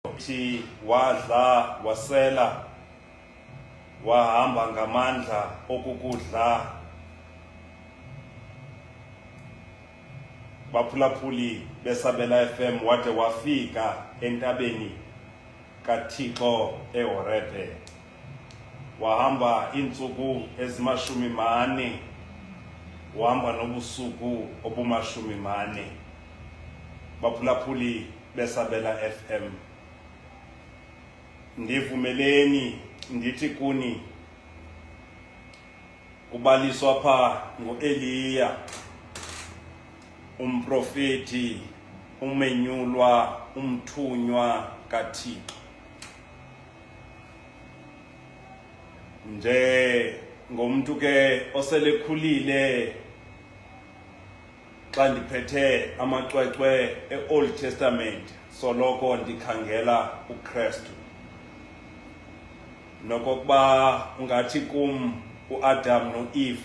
Thi wadla wasela wahamba ngamandla okukudla baphulaphuli beSabela FM wade wafika entabeni kaThixo eHorebe wahamba iintsuku ezimashumi-4 wahamba nobusuku obumashumi-4 baphulaphuli beSabela FM ndivumeleni ndithi kuni kubaliswa pha ngoEliya umprofeti umenyulwa umthunywa kaThixo nje ngomuntu ke oselekhulile xa ndiphethe amacwecwe eOld Testament soloko ndikhangela uKristu nokokuba ungathi kum uAdam noEve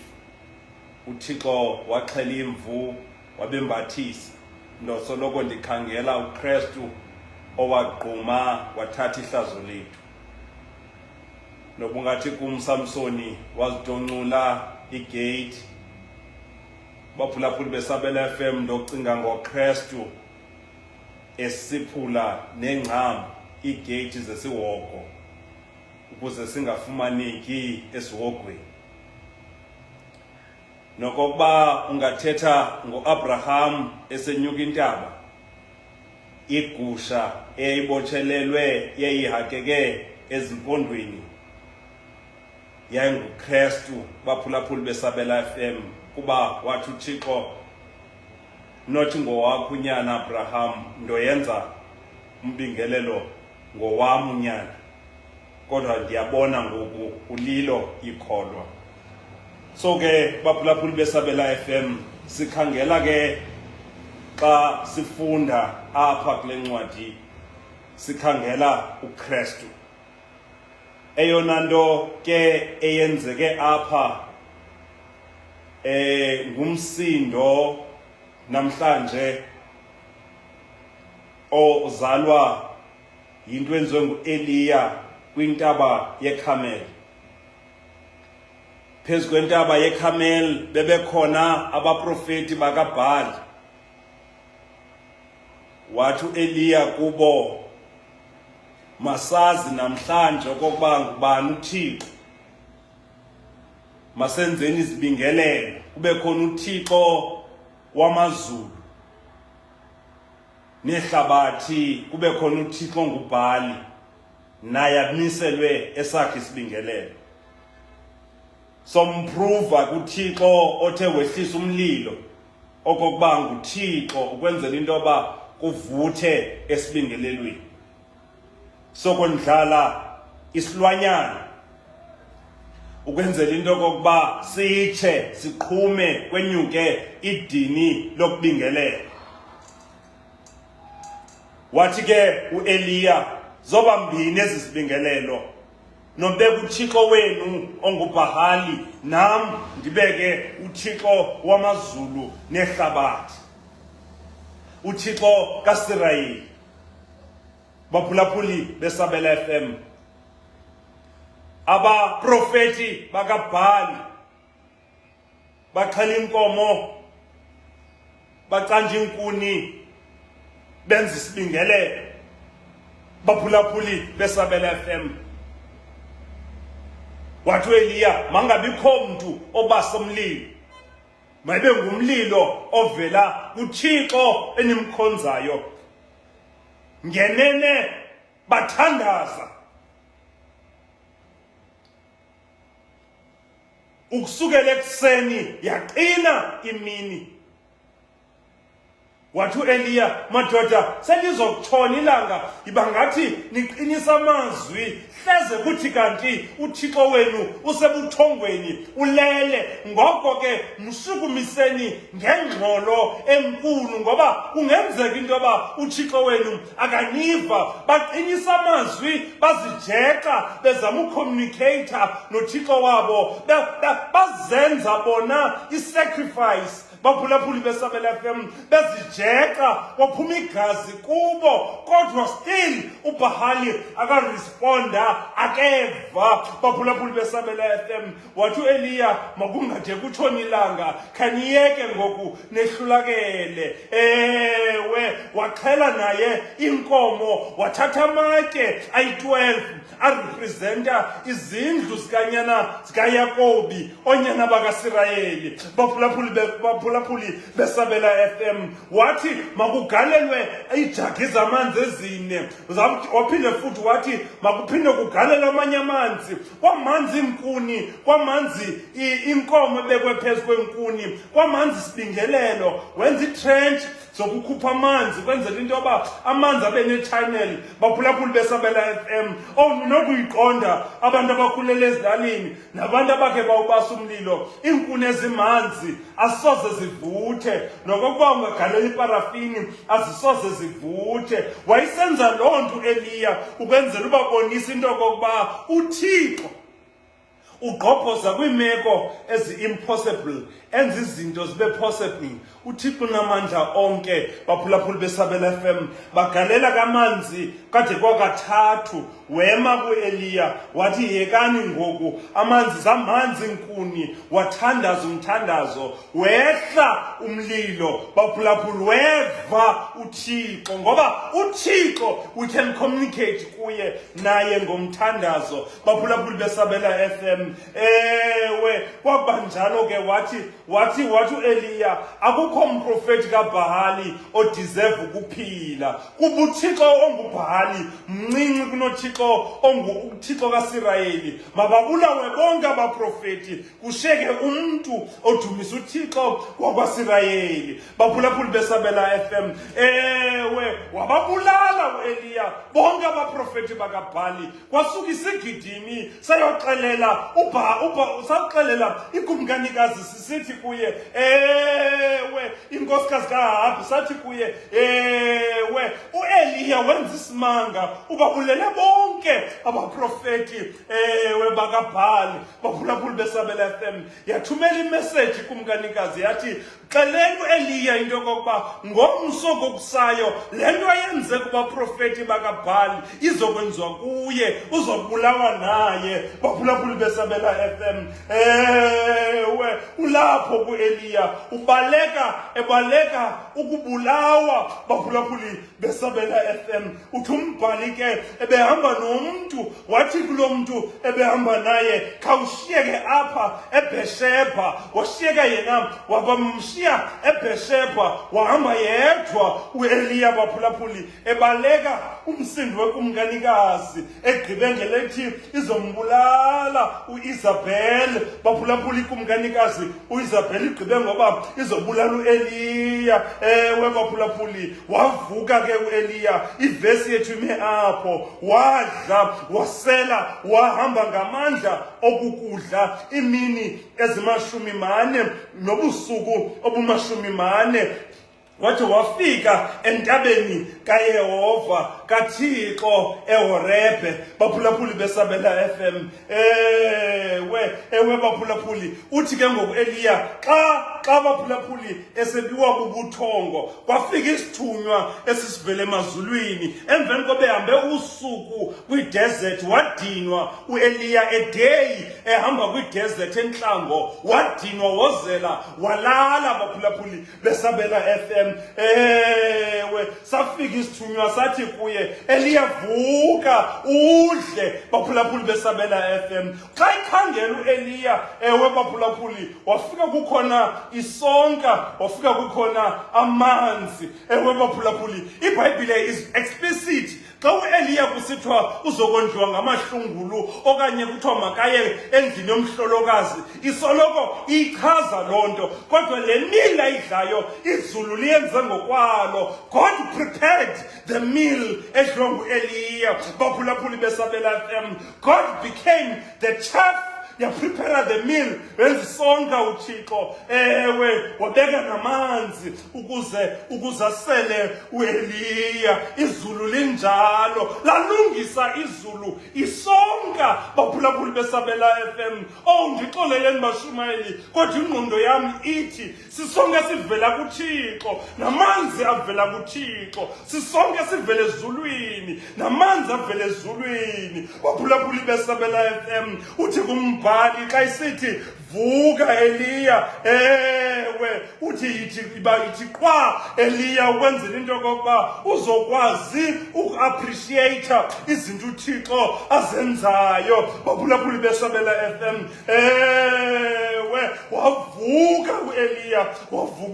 uThixo waxhela imvu wabembathisa ndosoloko ndikhangela uKristu owagquma wathatha ihlazo lethu nobungathi kum Samsoni wazidoncula igate baphulaphuli beSabela FM ndocinga ngoKristu esiphula nengcam igate zesiwoko ukuze singafumaneki esiwogweni nokokuba ungathetha ngoAbraham esenyuka intaba igusha eyayibotshelelwe yayihakeke ezimpondweni yayinguKristu baphulaphuli beSabela FM kuba wathi uThixo nothi ngowakho unyana Abraham ndoyenza umbingelelo ngowam unyana kodwa ndiyabona ngoku ulilo ikholwa so ke baphulaphuli beSabela FM sikhangela ke xa sifunda apha kule ncwadi sikhangela uKristu eyona nto ke eyenzeke apha ngumsindo namhlanje ozalwa yinto enziwe nguEliya kwintaba yeKhameli phezu kwentaba yeKhameli bebekhona abaprofeti bakaBhali wathi uEliya kubo masazi namhlanje okokuba ngubani uThixo masenzeni izibingelelo kube khona uThixo wamazulu nehlabathi kube khona uThixo nguBhali naye amiselwe esakhe isibingelelo somprova kuThixo othe wehlisa umlilo okokuba nguThixo ukwenzela into yoba kuvuthe esibingelelweni sokondlala isilwanyana ukwenzela into yokokuba sitshe siqhume kwenyuke idini lokubingelela wathi ke uEliya zoba mbini ezisibingelelo nombeka uThixo wenu onguBhali nam ndibeke uThixo wamazulu nehlabathi uThixo kaSirayeli baphulaphuli beSabela FM abaprofeti bakaBhali baxhela inkomo bacanja inkuni benza isibingelelo baphulaphuli beSabela FM wathi uEliya mangabikho mntu obasa umlilo mayibe ngumlilo ovela kuThixo enimkhonzayo ngenene bathandaza ukusukela ekuseni yaqina imini wathi uEliya madoda selizokutshona ilanga ibangathi niqinisa amazwi hleze kuthi kanti uThixo wenu usebuthongweni ulele ngoko ke msukumiseni ngengxolo enkulu ngoba kungenzeka into yoba uThixo wenu akaniva baqinisa amazwi bazijeqa bezama ucommunicator noThixo wabo bazenza bona isacrifice baphulaphuli besabela FM bezijeqa waphuma igazi kubo, kodwa still uBhali akaresponda, akeva. Baphulaphuli besabela FM wathi uEliya makungade kutshona ilanga, khaniyeke ngoku nehlulakele. Ewe waxhela naye inkomo, wathatha amatye ayi-12 arepresenta izindlu zikaYakobi, onyana bakaSirayeli. Baphulaphuli besabela FM wathi makugalelwe iijagi zamanzi ezine, waphinde futhi wathi makuphinde kugalelwe amanye amanzi, kwamanzi inkuni, kwamanzi inkomo ebekwe phezu kwenkuni, kwamanzi sibingelelo, wenza itrench zokukhupha amanzi kwenzela into yoba amanzi abe ne-channel. Baphulaphuli besabela FM nokuyiqonda abantu abakhulele ezilalini nabantu abakhe bawubasa umlilo, iinkuni ezimanzi azisoze zivuthe, nokokuba ungagalela iparafini azisoze zivuthe. Wayesenza loo nto uEliya ukwenzela ubabonisa into yokokuba uThixo ugqobhoza kwiimeko ezi-impossible, enza izinto zibe possible. uThixo unamandla onke. Baphulaphuli besabela FM bagalela kamanzi kade kwakathathu, wema kuEliya wathi yekani ngoku amanzi zamanzi inkuni, wathandaza umthandazo, wehla umlilo. Baphulaphuli weva uThixo, ngoba uThixo we can communicate kuye naye ngomthandazo. Baphulaphuli besabela FM ewe kwabanjalo ke wathi uEliya akukho umprofeti kaBhali odeserve ukuphila, kuba uThixo onguBhali mncinci kunoThixo uThixo kaSirayeli. Mababulawe bonke abaprofeti, kushiyeke umntu odumisa uThixo wakwaSirayeli. Baphulaphuli besabela FM ewe wababulala uEliya bonke abaprofeti bakaBhali, kwasuka isigidimi sayoxelela saxelela ikumkanikazi sisithi kuye ewe inkosikazi kaHabi sathi kuye ewe uEliya wenza isimanga ubabulele bonke abaprofeti ewe bakaBhali. Baphulaphuli besabela FM yathumela imeseji kumkanikazi yathi xeleni uEliya into yokokuba ngomso kokusayo le nto ayenze kubaprofeti bakaBhali izokwenziwa kuye, uzobulawa naye. Baphulaphuli besabela FM ewe ulapho kuEliya ebaleka ukubulawa. Baphulaphuli besabela FM uthi umbhali ke ebehamba nomntu, wathi kulo mntu ebehamba naye khawushiyeke apha eBheshebha, washiyeka yena wabamshiya eBheshebha wahamba yedwa uEliya. Baphulaphuli ebaleka umsindo wekumkanikazi, egqibe ngelethi izombulala uIsabel. Baphulaphuli ikumkanikazi uIsabel igqibe ngoba izobulala uEliya. Ewe baphulaphuli wavuka ke uEliya, ivesi yethu ime apho, wadla wasela wahamba ngamandla okukudla imini ezi-40 nobusuku obu-40, wathi wafika entabeni kaYehova kaThixo eHorebhe. Baphulaphuli besabela FM ewe baphulaphuli uthi ke ngoku Eliya xa baphulaphuli esebiwa bubuthongo, kwafika isithunywa esisivele emazulwini. Emveni kobe hambe usuku kwidesert wadinwa uEliya, edeyi ehamba kwidesert entlango, wadinwa wozela walala. Baphulaphuli besabela FM ewe safika isithunywa sathi kuye Eliya vuka udle. Baphulaphuli besabela FM xa ikhangela uEliya ewe baphulaphuli wafika kukhona isonka, wafika kukhona amanzi. Ewe baphulaphuli iBhayibhile is explicit. Xa uEliya kusithiwa uzokondliwa ngamahlungulu okanye kuthiwa makaye endlini yomhlolokazi, isoloko ichaza loo nto, kodwa le meal ayidlayo izulu liyenze ngokwalo. God prepared the meal edliwa nguEliya. Baphulaphuli besabela FM God became the chef yaprepara the meal, wenza isonka uThixo, ewe wabeka namanzi ukuze asele uEliya. Izulu linjalo lalungisa izulu isonka. Baphulaphuli beSabela FM, ndixoleleni Bashumayeli, kodwa ingqondo yami ithi sisonke sivela kuThixo, namanzi avela kuThixo. Sisonke sivele ezulwini, namanzi avela ezulwini. Baphulaphuli beSabela FM, uthi kumbhali xa isithi vuka Eliya, ewe uthi yithi qwa Eliya ukwenzela into yokokuba uzokwazi uku-appreciate izinto uThixo azenzayo. Baphulaphuli beSabela FM, ewe wavuka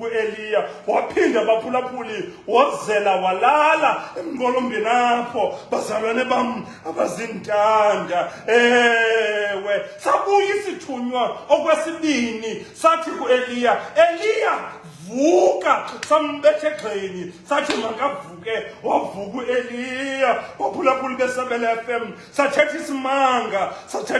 uEliya, waphinda baphulaphuli wozela walala emqolombeni apho. Bazalwane bam abazintanda, ewe sabuya isithunywa okwesibini sathi kuEliya, Eliya vuka, sambethe egxeni sathi makavuke. Wavuka uEliya. Baphulaphuli beSabela FM, sathetha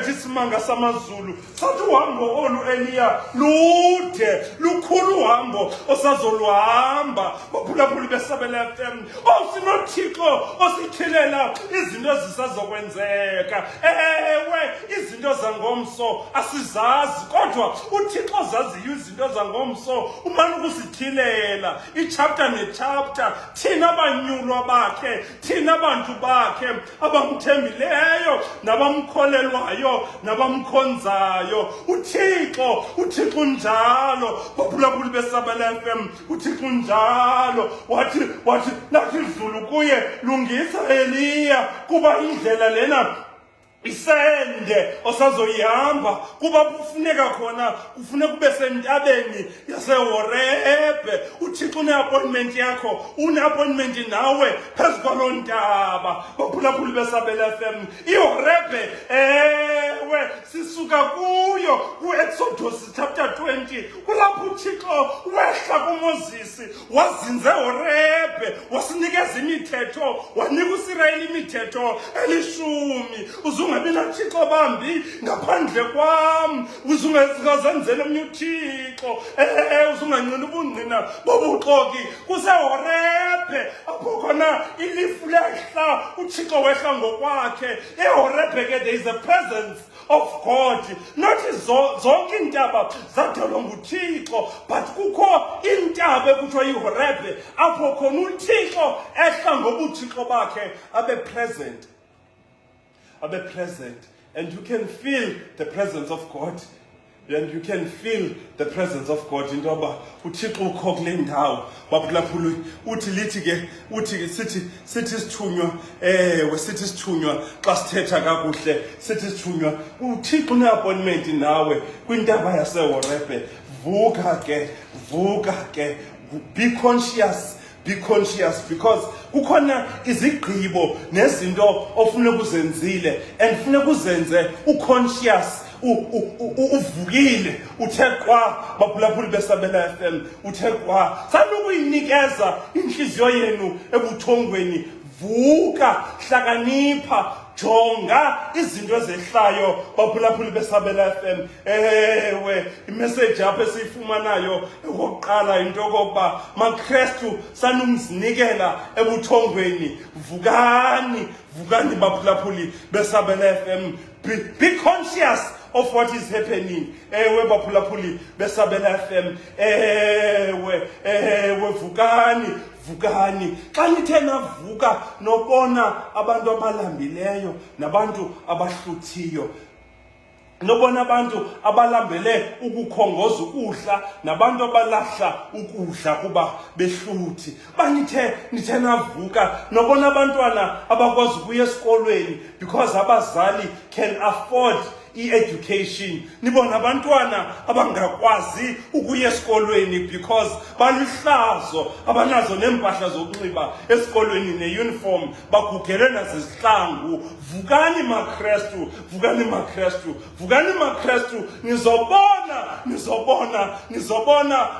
isimanga samazulu, sathi uhambo olu Eliya lude, lukhulu uhambo osazoluhamba. Baphulaphuli beSabela FM, sinoThixo osithilela izinto ezisazokwenzeka. Ewe izinto zangomso asizazi, kodwa uThixo zaziyo izinto zangomso umane ukusithilela ichapter nechapter. Thina abanyulwa bakhe, thina abantu bakhe abamthembileyo nabamkholelwayo nabamkhonzayo, uThixo njalo. Baphulaphuli beSabela FM, uThixo njalo wathi lathi izulu kuye, lungisa Eliya, kuba indlela lena isende osazoyihamba, kuba kufuneka ube sentabeni yaseHorebe. uThixo une-appointment yakho, une-appointment nawe phezu kwaloo ntaba. Baphulaphuli beSabela FM, iHorebe, ewe sisuka kuyo ku-Exodus chapter 20, kulapho uThixo wehla kuMoses, wazinza eHorebe, wasinikeza imithetho, wanika uIsrayeli imithetho 10. Ungabi naThixo bambi ngaphandle kwam, uzungazenzela omnye uThixo, uzunganqina ubungqina bobuxoki. KuseHorebe apho khona ilifu lehla, uThixo wehla ngokwakhe. EHorebe ke there is a presence of God. Not zonke iintaba zadalwa nguThixo, but kukho intaba ekuthiwa yiHorebe apho khona uThixo ehla ngobuThixo bakhe abe present, and you can feel the presence of God. And you can feel the presence of God. Into yoba uThixo ukho kule ndawo. Baphulaphuli sithi sithunywa, sithi sithunywa xa sithetha kakuhle, sithi sithunywa uThixo une-appointment nawe kwintaba yaseHorebe. Vuka ke, be conscious, because kukhona izigqibo nezinto ofuna ukuzenzile, and funeka uzenze uconscious, uvukile, uthe qwa. Baphulaphuli beSabela FM, uthe qwa. Sanukuyinikeza inhliziyo yenu ebuthongweni. Vuka, hlakanipha, jonga izinto ezehlayo. Baphulaphuli beSabela FM, ewe imessage apho esiyifumanayo okokuqala into yokokuba maKristu sanumzinikela ebuthongweni. Vukani baphulaphuli beSabela FM, be conscious of what is happening. Ewe baphulaphuli beSabela FM, ewe vukani. Xa nithe navuka nobona abantu abalambileyo nabantu abahluthiyo, nobona abantu abalambele ukukhongoza ukudla nabantu abalahla ukudla kuba behluthi, nithe navuka nobona abantwana abakwazi ukuya esikolweni because abazali can afford i-education, nibona abantwana abangakwazi ukuya esikolweni because baluhlazo, abanazo neempahla zokunxiba esikolweni ne-uniform, bagugele nazizihlangu. Vukani maKristu,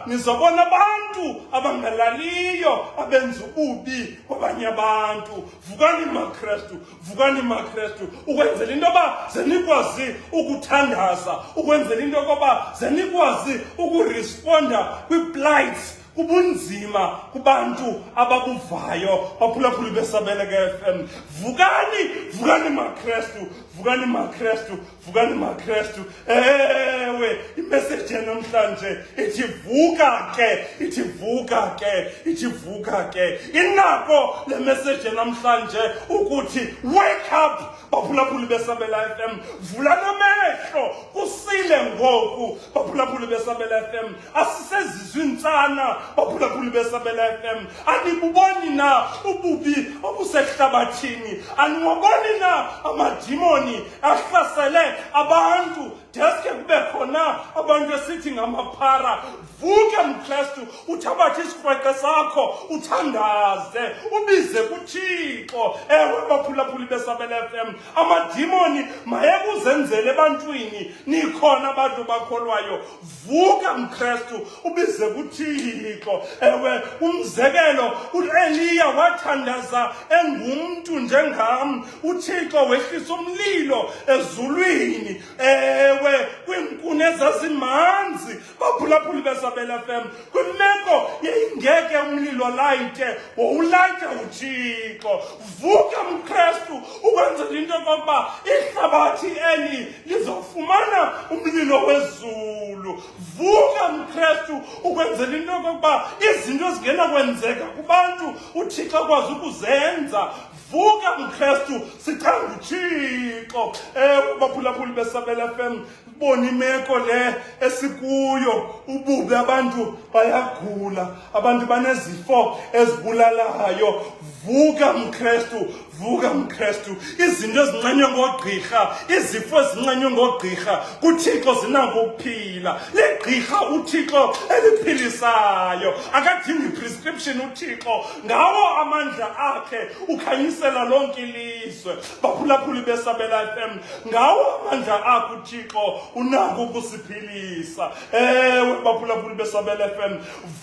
nizobona abantu abangalaliyo abenza ububi kwabanye abantu. Vukani maKristu, ukwenzela into yoba zenikwazi ukuthandaza ukwenzela into yokuba ze nikwazi ukuresponda kwi-plights kubunzima kubantu ababuvayo baphulaphuli besabele ke-FM. Vukani makrestu, vukani makrestu, vukani makrestu. Ewe, imessage namhlanje ithi vuka ke, ithi vuka ke, ithi vuka ke. Inako le message namhlanje ukuthi wake up baphulaphuli besabele FM. Vula namehlo kusile ngoku baphulaphuli besabele FM. Asisezizwe intsana baphulaphuli besabele FM. Anibuboni na ububi obusehlabathini? Anibuboni na amadimoni ahlasele abantu? Deske kube khona abantu esithi ngamaphara. Vuke mkristu, uthabathe isikrweqe sakho, uthandaze, ubize kuThixo. Ewe baphulaphuli besabele FM, amadimoni mayekuzenzele ebantwini, nikhona abantu bakholwayo. Vuka mkristu, ubize kuThixo. Ewe umzekelo, uEliya wathandaza engumntu njengam. uThixo wehlisa umlilo ezulwini. Ewe kwiinkuni ezazimanzi baphulaphuli besabele FM, kwimeko yayingeke umlilo layite, wowulayite uThixo. Vuka mkristu ukwenzela into yokokuba ihlabathi eli lizofumana umlilo wezulu. Vuka mkristu ukwenzela into yokokuba izinto zingena kwenzeka kubantu uThixo akwazi ukuzenza. Vuka mkristu, sithanda uThixo. Ewe baphulaphuli besabele FM, bona imeko le esikuyo, ububi, abantu bayagula, abantu banezifo ezibulalayo. Vuka mkristu, vuka mkristu. Izinto ezinqanywe ngogqirha, izifo ezinqanywe ngogqirha, kuThixo zinako ukuphila. Legqirha uThixo eliphilisayo, akadingi prescription uThixo, ngawo amandla akhe ukhanyisela lonke ilizwe. Baphulaphuli besabele FM, ngawo amandla akhe uThixo unako ukusiphilisa. Ewe baphulaphuli besabele FM,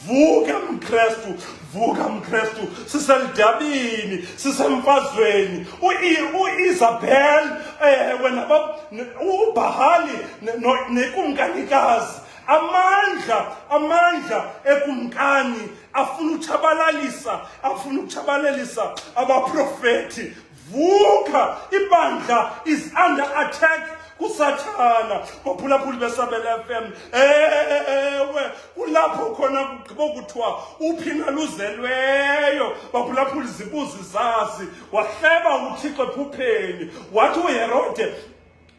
vuka mkristu, vuka mkristu. Siselidabini, sisemfazweni. uIsabel, wena uBahali nekumkanikazi, amandla ekumkani afuna utshabalalisa abaprofeti. Vuka, ibandla is under attack kuSathana. Baphulaphuli besabele FM, ewe kulapho khona kugqiba kuthiwa uphina luzelweyo. Baphulaphuli zibuzi zazi, wahleba uThixo ephupheni, wathi uHerode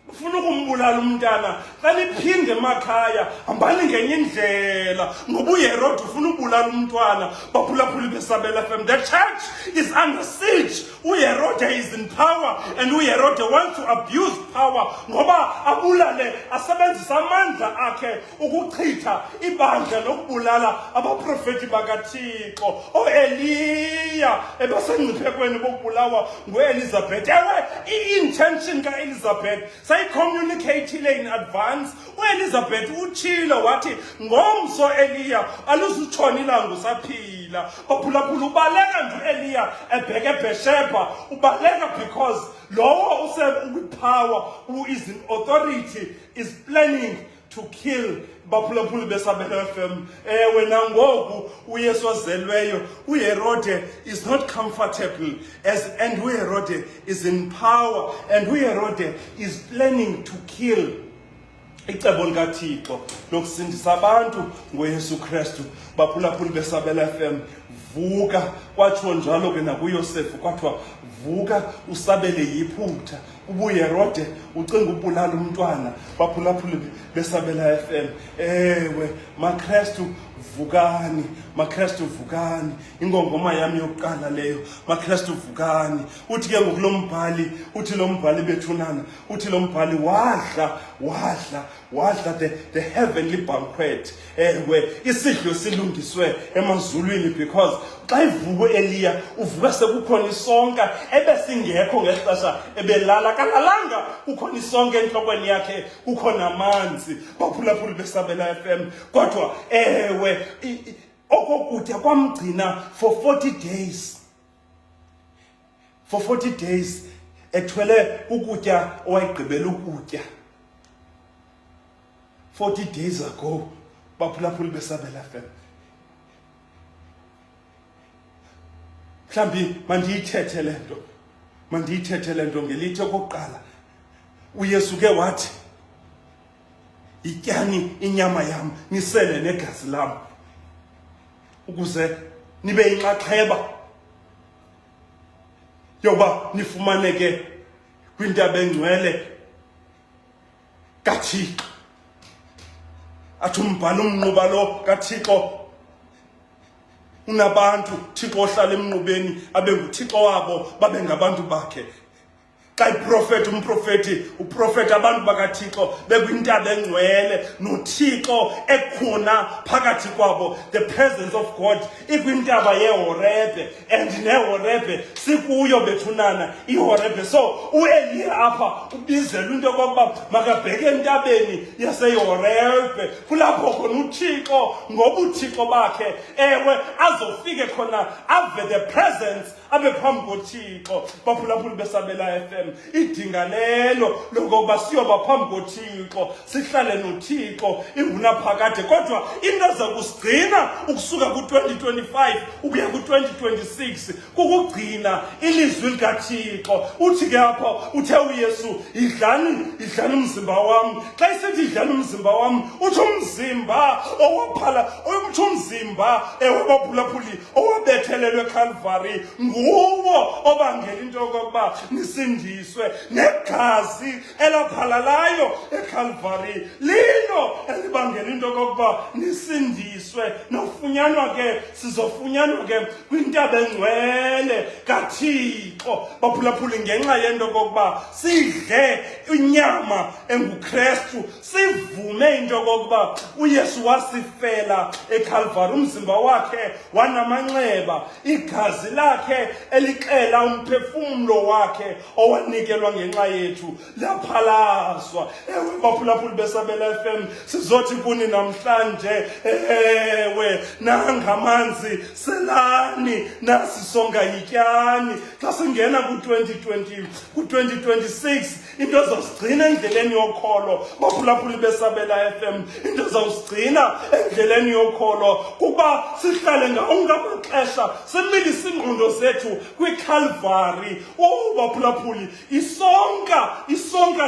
ufuna ukumbulala umntana, xa niphinde emakhaya hambani ngenye indlela, ngoba uHerode ufuna ubulala umntwana. Baphulaphuli besabele FM, the church is under siege. uHerode is in power, and uHerode wants to abuse power, ngoba abulale, asebenzisa amandla akhe ukuchitha ibandla nokubulala abaprofeti bakaThixo. Eliya ebesengciphekweni bokubulawa nguElizabeth. Ewe i-intention kaElizabeth sayicommunicatile in advance. uElizabeth utshilo wathi ngomso Eliya aluzutshona ilanga usaphila. Baphulaphula ubaleka nje uEliya ebheke eBhesheba, ubaleka because lowo usepower, who is in authority, is planning to kill. Baphulaphuli besabele FM, ewe nangoku uYesu ozelweyo, uHerode is not comfortable, and uHerode is in power, and uHerode is planning to kill. Icebo likaThixo lokusindisa abantu ngoYesu Kristu. Baphulaphuli besabele FM, vuka. Kwatsho njalo ke nakuYosefu kwathiwa vuka usabele yiphutha. uHerode ucinga ubulala umntwana. Baphulaphuli besabele FM, ewe makristu vukani, makristu vukani. Ingongoma yami yokuqala leyo, makristu vukani. Uthi ke ngokulombhali, uthi lo mbhali bethunana, uthi lo mbhali wadla the heavenly banquet. Ewe isidlo silungiswe emazulwini, because xa ivuko Eliya uvuka sekukhona isonka ebesingekho ngexesha ebelala. Kalalanga kukhona isonka enhlokweni yakhe, kukhona amanzi. Baphulaphuli besabele FM, kodwa ewe okokutya kwamgcina for 40 days. For 40 days ethwele ukutya owayigqibela ukutya. 40 days ago, baphulaphuli beSabela FM. Mhlambi mandiyithethe lento ngelithi okokuqala. uYesu ke wathi, ityani inyama yam nisele negazi lam ukuze nibe inxaxheba yoba nifumaneke kwintaba engcwele kaThixo. Athi umbhalo umnquba lo kaThixo unabantu, Thixo ohlala emnqubeni abe nguThixo wabo babe ngabantu bakhe. Xa uprofeti abantu bakaThixo bekwintaba engcwele noThixo ekhona phakathi kwabo, the presence of God ikwintaba yeHorebe, and neHorebe sikuyo bethunana iHorebe. So uEliya apha ubizela into yokokuba makabheke entabeni yaseHorebe, kulapho khona uThixo ngobuThixo bakhe ewe azofike khona ave the presence abe phambi koThixo. Baphulaphuli beSabela FM, idinga lelo lokuba siyoba phambi koThixo, sihlale noThixo ingunaphakade. Kodwa into ezakusigcina ukusuka ku-2025 ukuya ku-2026 kukugcina ilizwi likaThixo. Uthi ke apha uthe uYesu, idlani umzimba wami. Xa isithi idlani umzimba wami, uthi umzimba owaphala, uthi umzimba baphulaphuli owabethelelwe eCalvary nguwo obangela into yokokuba nisindiswe, negazi elaphalalayo eCalvary lilo elibangela into yokokuba nisindiswe. Nofunyanwa ke sizofunyanwa ke kwintaba engcwele kaThixo baphulaphuli ngenxa yento yokokuba sidle inyama enguKristu, sivume into yokokuba uYesu wasifela eCalvary, umzimba wakhe wanamanxeba, igazi lakhe elixela umphefumlo wakhe owanikelwa ngenxa yethu laphalazwa. Ewe baphulaphuli beSabela FM, sizothi kuni namhlanje, ewe nangamanzi selani, nasi songa yityani. Xa singena ku-2026 into ezasigcina endleleni yokholo baphulaphuli beSabela FM, into ezasigcina endleleni yokholo kuba sihlale ngawo ngamaxesha similise ingqondo zethu kwiCalvary. Baphulaphuli isonka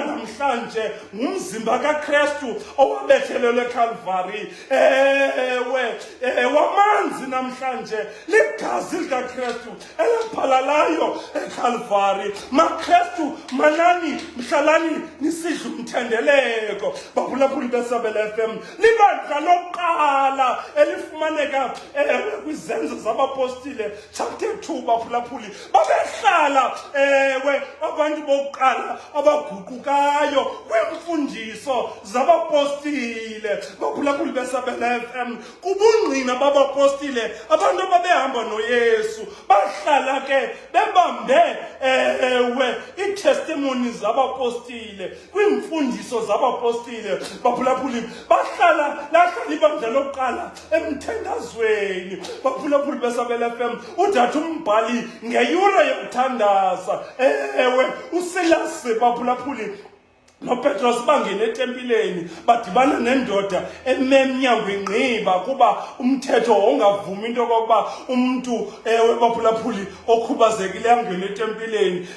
namhlanje ngumzimba kaKristu owabethelelwe eCalvary. Wamanzi namhlanje ligazi likaKristu elaphalalayo eCalvary. maKristu manani mhlalani nisidla umthendeleko. Baphulaphuli beSabela FM, libandla lokuqala elifumaneka kwizenzo zabapostile chapter 2 baphulaphuli, babehlala abantu bokuqala abaguqukayo kwimfundiso zabapostile. Baphulaphuli beSabela FM, kubungqina babapostile, abantu ababehamba noYesu bahlala ke bebambe iitestimony zabapostile kwimfundiso zabapostile. Baphulaphuli lahlala ibandla lokuqala emthandazweni. Baphulaphuli beSabela FM, udatha umbhali ngeyure yokuthandaza, uSilas baphulaphuli noPetros bangena etempileni badibana nendoda ememnyango ingqiba kuba umthetho ongavumi into yokokuba umuntu baphulaphuli okhubazekile angene etempileni.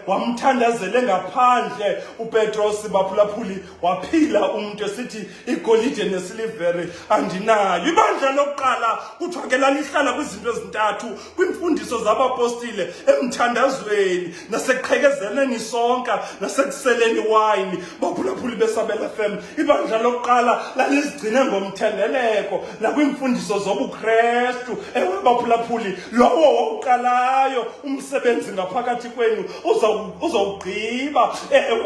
Wamthandazele ngaphandle uPetros baphulaphuli, waphila umuntu esithi igolide nesilivere andinayo. Ibandla lokuqala kuthiwa ke lalihlala kwizinto ezintathu kwimfundiso zabapostile, emthandazweni, nasekuqhekezeleni sonka, nasekuseleni wine. Baphulaphuli beSabela FM, ibandla lokuqala lalizigcine ngomthendeleko nakwimfundiso zobuKristu. Baphulaphuli, lowo wawuqalayo umsebenzi ngaphakathi kwenu uzawugqiba.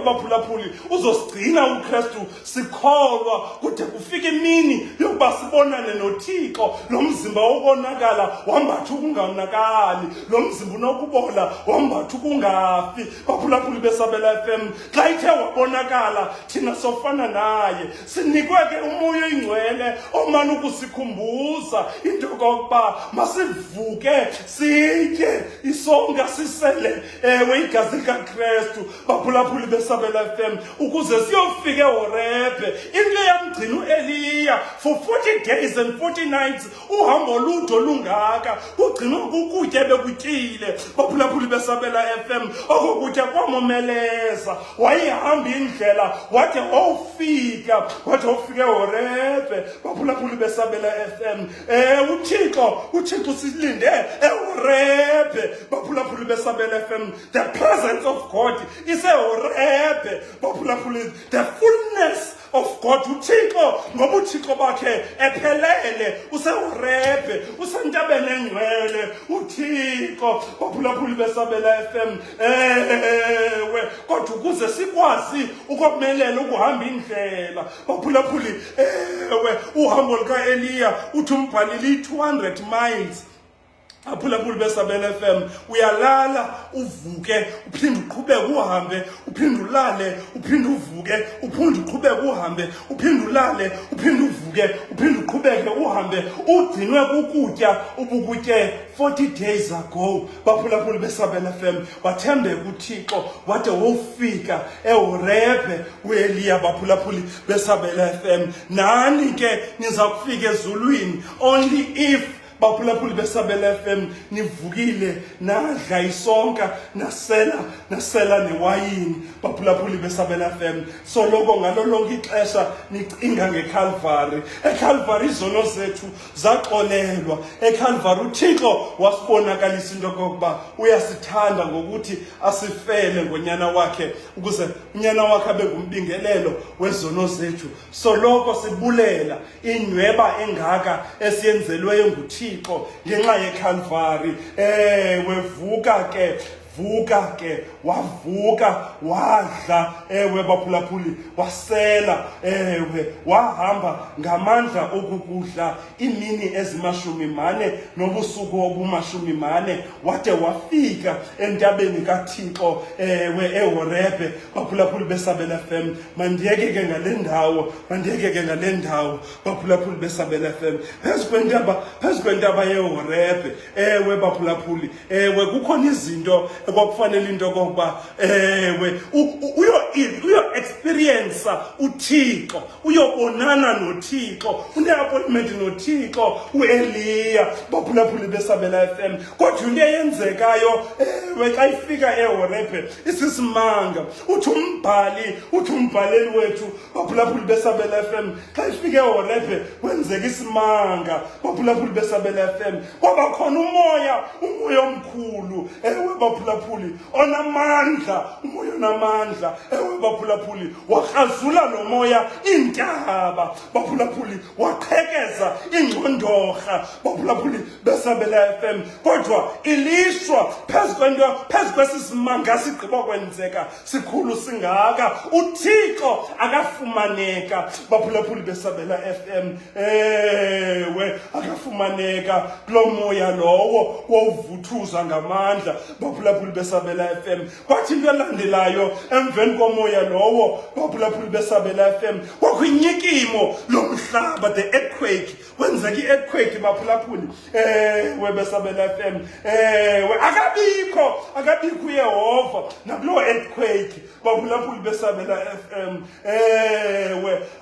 Baphulaphuli, uzosigcina uKristu sikholwa kude kufike imini yokuba sibonane noThixo. Lo mzimba wobonakala wambatha ukungonakali, lo mzimba unokubola wambatha ukungafi. Baphulaphuli beSabela FM, xa ethe wabonakala thina sofana naye. Sinikwe ke umoya oyingcwele omana ukusikhumbuza into kokuba masivuke sitye isonka sisele igazi likaKristu baphulaphuli beSabela FM ukuze siyofika eHorebe. Into yamgcina uEliya for 40 days and 40 nights uhambo ludo lungaka kugcinwa kukutya bekutyile baphulaphuli beSabela FM okukutya kwamomeleza wayihamba indlela wade wawufika eHorebe baphulaphuli beSabela FM. uThixo silinde eHorebe baphulaphuli beSabela FM. The presence of God is eHorebe baphulaphuli. The fullness of God uThixo ngoba uThixo bakhe ephelele useHorebe usentabeni engcwele uThixo baphulaphuli beSabela FM. Kodwa ukuze sikwazi ukumelela ukuhamba indlela baphulaphuli uhambo lukaEliya uthi umbhalile 200 miles baphulaphuli beSabela FM. Uyalala uvuke uphinde uqhubeke uhambe uphinde ulale uphinde uvuke uphinde uqhubeke uhambe uphinde ulale uphinde uvuke uphinde uqhubeke uhambe ugcinwe kukutya ubukutye 40 days ago baphulaphuli beSabela FM. Wathembeka uThixo wade wofika eHorebe uEliya baphulaphuli beSabela FM. Nani ke niza kufika ezulwini only if baphulaphuli beSabela FM nivukile nadla isonka nasela newayini baphulaphuli beSabela FM. Soloko ngalo lonke ixesha nicinga ngeCalvary. eCalvary izono zethu zaxolelwa. eCalvary uThixo wasibonakalisa into kokuba uyasithanda ngokuthi asifele ngonyana wakhe ukuze unyana wakhe abe ngumbingelelo wezono zethu. Soloko sibulela inyweba engaka esiyenzelweyo nguThixo ngenxa yeCalvary. Vuka ke wavuka wadla baphulaphuli wasela wahamba ngamandla okukudla imini ezimashumi-mane nobusuku obumashumi-mane wade wafika entabeni kaThixo eHorebe baphulaphuli beSabela FM. Mandiyeke ke ngale ndawo baphulaphuli beSabela FM phezu kwentaba yeHorebe. Baphulaphuli kukhona izinto ekwakufanele into kokuba uyo experience uThixo uyobonana noThixo une-appointment noThixo uEliya baphulaphuli beSabela FM. Kodwa into eyenzekayo xa ifika eHorebe isisimanga. uthi umbhaleli wethu baphulaphuli beSabela FM xa ifika eHorebe kwenzeka isimanga baphulaphuli beSabela FM. Kwaba khona umoya omkhulu baphulaphuli onamandla umoya onamandla baphulaphuli wahazula lo moya intaba baphulaphuli waqhekeza ingqondorha baphulaphuli beSabela FM. Kodwa ilishwa phezu kwesisimanga sigqiba kwenzeka sikhulu singaka uThixo akafumaneka baphulaphuli beSabela FM. Akafumaneka kulo moya lowo wovuthuza ngamandla baphulaphuli beSabela FM. Kwathi into elandelayo emveni komoya lowo baphulaphuli beSabela FM kwakwinyikimo lomhlaba, the earthquake. Kwenzeka i-earthquake baphulaphuli beSabela FM. Akabikho uYehova nakulo earthquake baphulaphuli beSabela FM.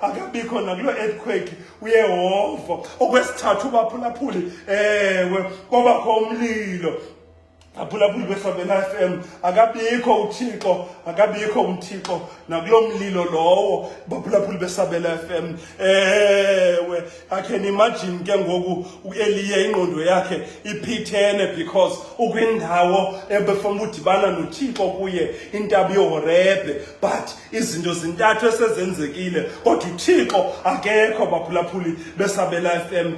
Akabikho nakulo earthquake uYehova. Okwesithathu baphulaphuli kwabakho umlilo baphulaphuli beSabela FM. Akabikho uThixo nakulo mlilo lowo baphulaphuli beSabela FM. I can imagine ke ngoku uEliya ingqondo yakhe iphithene because ukwindawo ebefuna udibana noThixo kuye intaba yeHorebe, but izinto zintathu esezenzekile kodwa uThixo akekho baphulaphuli beSabela FM.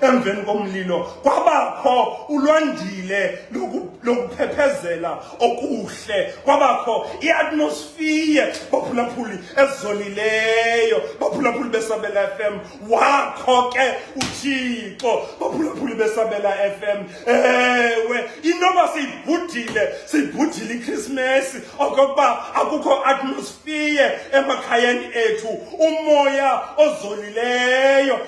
Emveni komlilo kwaba kwabakho ulwandile lokuphephezela okuhle, kwabakho iatmosphere baphulaphuli ezolileyo baphulaphuli beSabela FM. Wakho ke uThixo baphulaphuli beSabela FM. Ewe intoba siyibhudile iChristmas okokuba akukho atmosphere emakhayeni ethu, umoya ozolileyo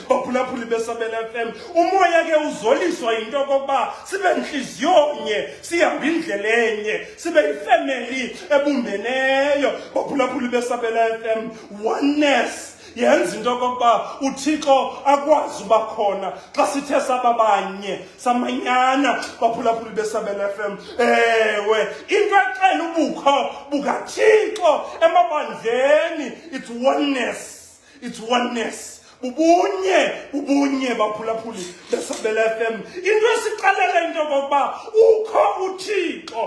baphulaphuli beSabela FM. Umoya ke uzoliswa yinto okokuba sibe nhliziyo-nye, sihambe indlela enye, sibe yifamily ebumbeneyo baphulaphuli beSabela FM. Oneness yenza into okokuba uThixo akwazi uba khona xa sithe sababanye samanyana baphulaphuli beSabela FM. Ewe into exela ubukho bukaThixo emabandleni, it's oneness. Bubunye baphulaphuli beSabela FM. Into esiqalela into okokuba ukho uThixo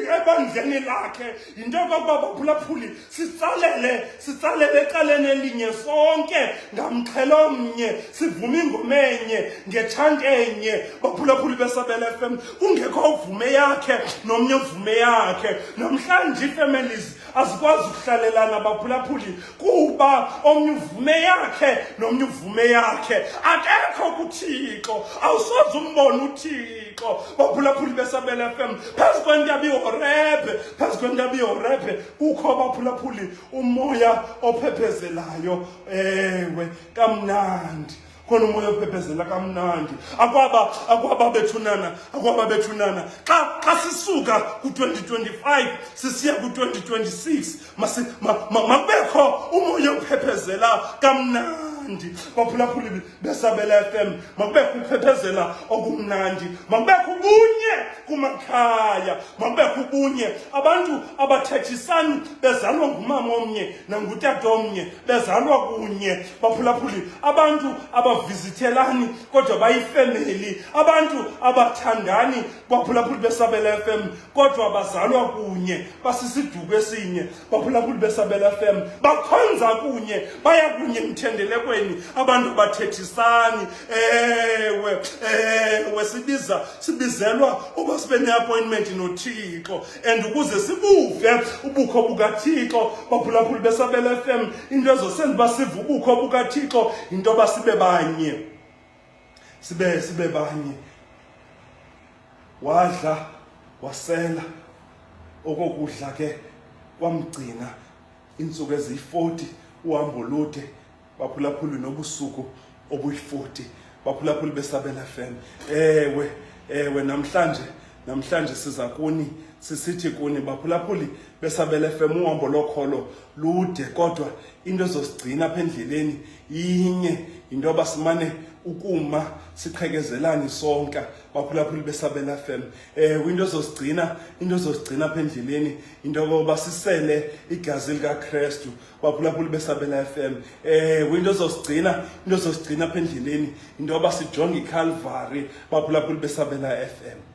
ebandleni lakhe, into okokuba baphulaphuli sitsalele eqaleni elinye sonke ngamxhelo omnye, sivume ingoma enye ngechant enye baphulaphuli beSabela FM. Kungekho uvume yakhe nomnye uvume yakhe. Namhlanje families azikwazi ukuhlalelana baphulaphuli kuba omnye uvume yakhe nomnye uvume yakhe. Akekho kuThixo, awusoze umbone uThixo baphulaphuli beSabela FM. Phezu kwentaba iHorebhe kukho baphulaphuli umoya ophephezelayo. Ewe kamnandi khona umoya ophephezela kamnandi. Akwaba bethunana xa sisuka ku-2025 sisiya ku-2026 makubekho umoya ophephezela kamnandi baphulaphuli beSabela FM. Makubekho uphephezela okumnandi, makubekho ubunye kumakhaya, makubekho ubunye. Abantu abathethisani bezalwa ngumama omnye nangutata omnye, bezalwa kunye baphulaphuli. Abantu abavizithelani kodwa bayifamily, abantu abathandani baphulaphuli beSabela FM kodwa bazalwa kunye, basisiduko esinye baphulaphuli beSabela FM. Bakhonza kunye, baya kunye emthendelekweni. Abantu abathethisani. Ewe sibizelwa uba sibe ne-appointment noThixo, and ukuze sibuve ubukho bukaThixo baphulaphuli beSabela FM. Into ezosenza uba sive ubukho bukaThixo into yoba sibe banye. Wadla wasela okokudla ke kwamgcina insuku eziyi-40 uhambo olude baphulaphuli nobusuku obuyi-40 baphulaphuli beSabela FM. Ewe namhlanje siza kuni sisithi kuni baphulaphuli beSabela FM. Uhambo lokholo lude kodwa into ezosigcina apha endleleni yinye, into yoba simane ukuma siqhekezelani sonke baphulaphuli beSabela FM. Into ezosigcina apha endleleni into yokuba sisele igazi likaKristu baphulaphuli beSabela FM. Into ezosigcina apha endleleni into yoba sijonge iCalvary baphulaphuli beSabela FM.